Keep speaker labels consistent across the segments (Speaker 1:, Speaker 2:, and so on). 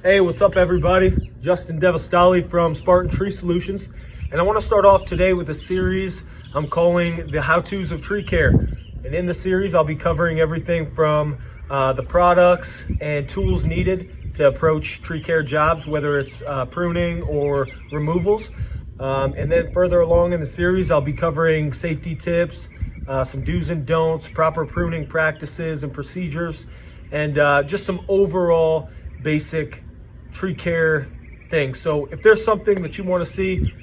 Speaker 1: Hey, what's up everybody? Justin Devastali from Spartan Tree Solutions. And I want to start off today with a series I'm calling the How-Tos of Tree Care. And in the series, I'll be covering everything from the products and tools needed to approach tree care jobs, whether it's pruning or removals. And then further along in the series, I'll be covering safety tips, some do's and don'ts, proper pruning practices and procedures, and just some overall basic tree care things. So if there's something that you want to see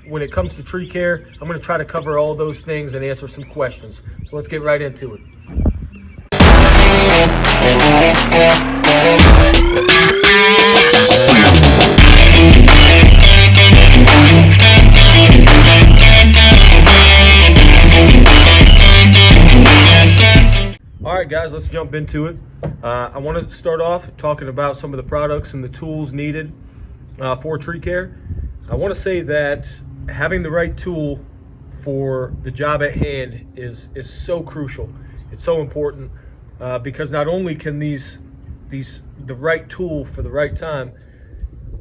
Speaker 1: when it comes to tree care, I'm going to try to cover all those things and answer some questions. So let's get right into it. Alright guys, let's jump into it. I want to start off talking about some of the products and the tools needed for tree care. I want to say that having the right tool for the job at hand is so crucial. It's so important because not only can the right tool for the right time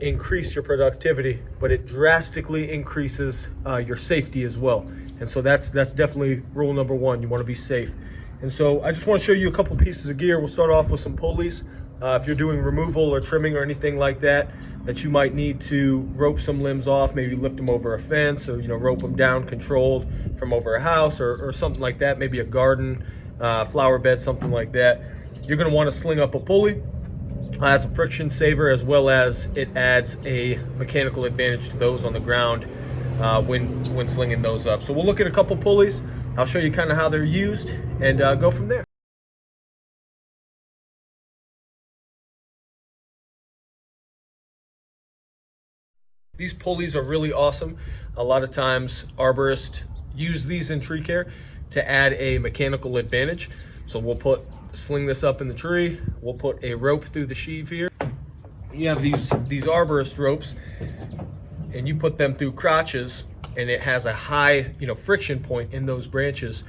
Speaker 1: increase your productivity, but it drastically increases your safety as well. And so that's definitely rule number one. You want to be safe. And so I just want to show you a couple pieces of gear. We'll start off with some pulleys. If you're doing removal or trimming or anything like that, that you might need to rope some limbs off, maybe lift them over a fence, or rope them down controlled from over a house or something like that, maybe a garden, flower bed, something like that. You're going to want to sling up a pulley as a friction saver, as well as it adds a mechanical advantage to those on the ground when slinging those up. So we'll look at a couple pulleys. I'll show you kind of how they're used and go from there. These pulleys are really awesome. A lot of times arborists use these in tree care to add a mechanical advantage. So we'll sling this up in the tree. We'll put a rope through the sheave here. You have these arborist ropes, and you put them through crotches, and it has a high friction point in those branches.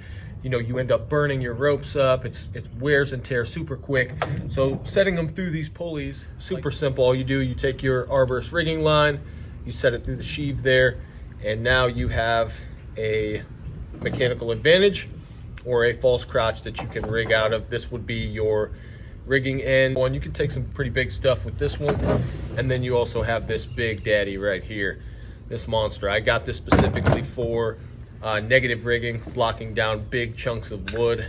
Speaker 1: You end up burning your ropes up. It wears and tears super quick. So setting them through these pulleys, super simple. All you do, you take your arborist rigging line, you set it through the sheave there, and now you have a mechanical advantage or a false crotch that you can rig out of. This would be your rigging end one. You can take some pretty big stuff with this one, and then you also have this big daddy right here, this monster. I got this specifically for negative rigging, blocking down big chunks of wood.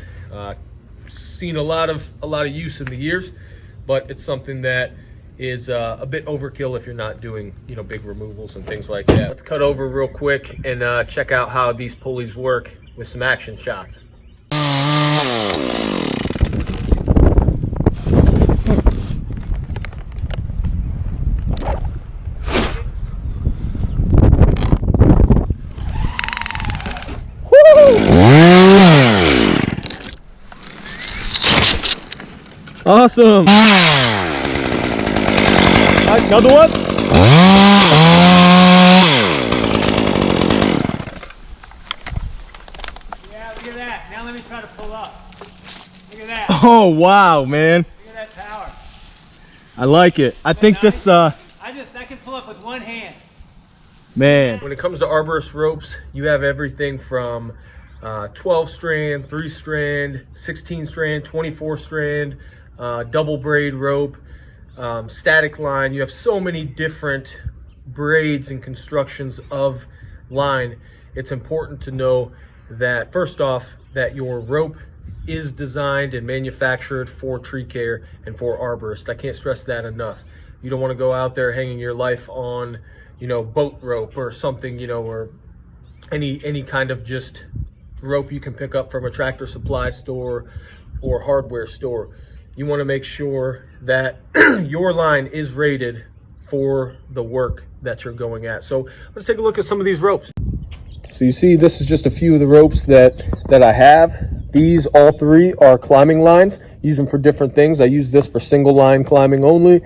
Speaker 1: Seen a lot of use in the years, but it's something that is a bit overkill if you're not doing big removals and things like that. Let's cut over real quick and check out how these pulleys work with some action shots. Awesome. Another one.
Speaker 2: Yeah, look at that. Now let me try to pull up. Look at that.
Speaker 1: Oh wow, man.
Speaker 2: Look at that power.
Speaker 1: I like it. I think
Speaker 2: nice.
Speaker 1: this
Speaker 2: I can pull up with one hand.
Speaker 1: man. When it comes to arborist ropes, you have everything from 12 strand, 3 strand, 16 strand, 24 strand, double braid rope, static line. You have so many different braids and constructions of line. It's important to know that first off, that your rope is designed and manufactured for tree care and for arborists. I can't stress that enough. You don't want to go out there hanging your life on boat rope or something, or any kind of just rope you can pick up from a tractor supply store or hardware store. You want to make sure that your line is rated for the work that you're going at. So let's take a look at some of these ropes. So you see, this is just a few of the ropes that I have. These all three are climbing lines. Use them for different things. I use this for single line climbing only.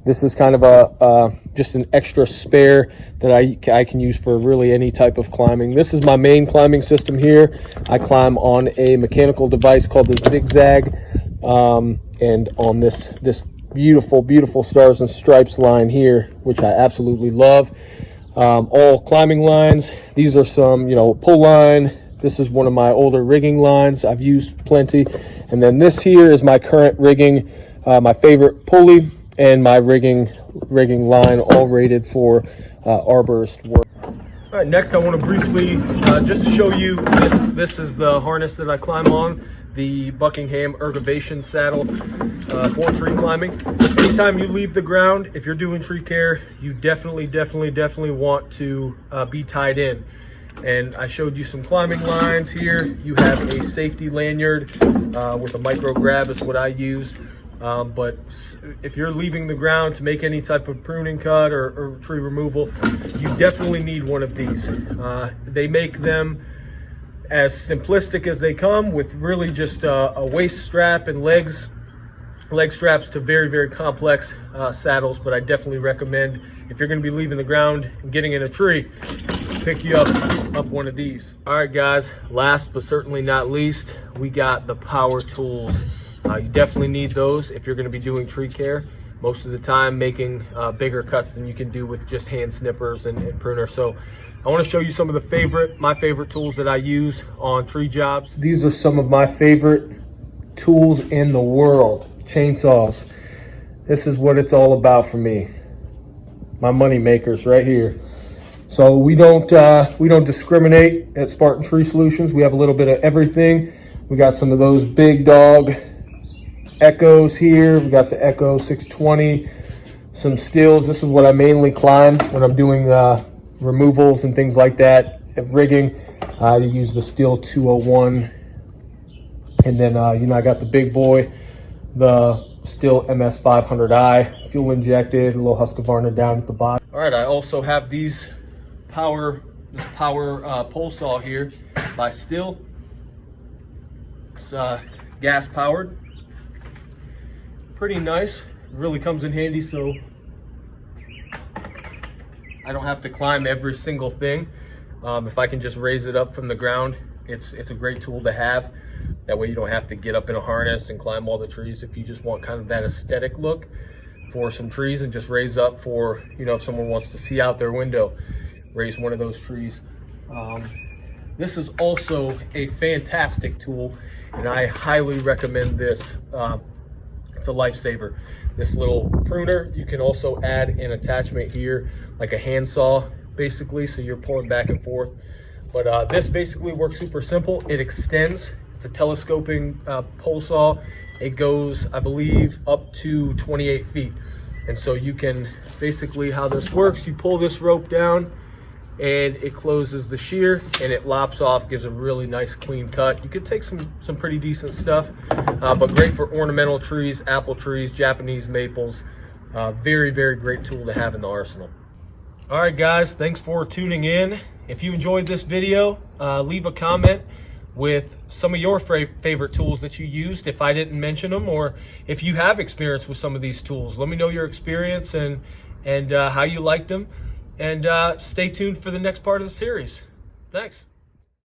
Speaker 1: This is kind of a just an extra spare that I can use for really any type of climbing. This is my main climbing system here. I climb on a mechanical device called the Zigzag, and on this beautiful, beautiful stars and stripes line here, which I absolutely love. All climbing lines. These are some, pull line. This is one of my older rigging lines I've used plenty. And then this here is my current rigging, my favorite pulley, and my rigging line, all rated for arborist work. All right, next I want to briefly just show you this is the harness that I climb on, the Buckingham Ergovation saddle for tree climbing. Anytime you leave the ground, if you're doing tree care, you definitely want to be tied in. And I showed you some climbing lines here. You have a safety lanyard with a micro grab is what I use. But if you're leaving the ground to make any type of pruning cut or tree removal, you definitely need one of these. They make them as simplistic as they come, with really just a waist strap and leg straps, to very complex saddles. But I definitely recommend, if you're going to be leaving the ground and getting in a tree, pick you up one of these. All right guys, last but certainly not least, we got the power tools. You definitely need those if you're going to be doing tree care, most of the time making bigger cuts than you can do with just hand snippers and pruners. So I want to show you some of my favorite tools that I use on tree jobs. These are some of my favorite tools in the world. Chainsaws. This is what it's all about for me. My money makers right here. So we don't discriminate at Spartan Tree Solutions. We have a little bit of everything. We got some of those big dog Echoes here. We got the Echo 620, some steels. This is what I mainly climb when I'm doing removals and things like that. At rigging, I use the Steel 201. And then, I got the big boy, the Steel MS 500i, fuel injected, a little Husqvarna down at the bottom. All right, I also have this power pole saw here by Stihl. It's gas powered. Pretty nice. It really comes in handy, so I don't have to climb every single thing. If I can just raise it up from the ground, it's a great tool to have. That way you don't have to get up in a harness and climb all the trees. If you just want kind of that aesthetic look for some trees, and just raise up for, if someone wants to see out their window, raise one of those trees. This is also a fantastic tool, and I highly recommend this. It's a lifesaver. This little pruner, you can also add an attachment here, like a handsaw, basically, so you're pulling back and forth. But this basically works super simple. It extends. It's a telescoping pole saw. It goes, I believe, up to 28 feet. And so you can, basically how this works, you pull this rope down and it closes the shear and it lops off, gives a really nice clean cut. You could take some pretty decent stuff, but great for ornamental trees, apple trees, Japanese maples. Very great tool to have in the arsenal. All right guys, thanks for tuning in. If you enjoyed this video, leave a comment with some of your favorite tools that you used, if I didn't mention them, or if you have experience with some of these tools. Let me know your experience and how you liked them. And stay tuned for the next part of the series. Thanks.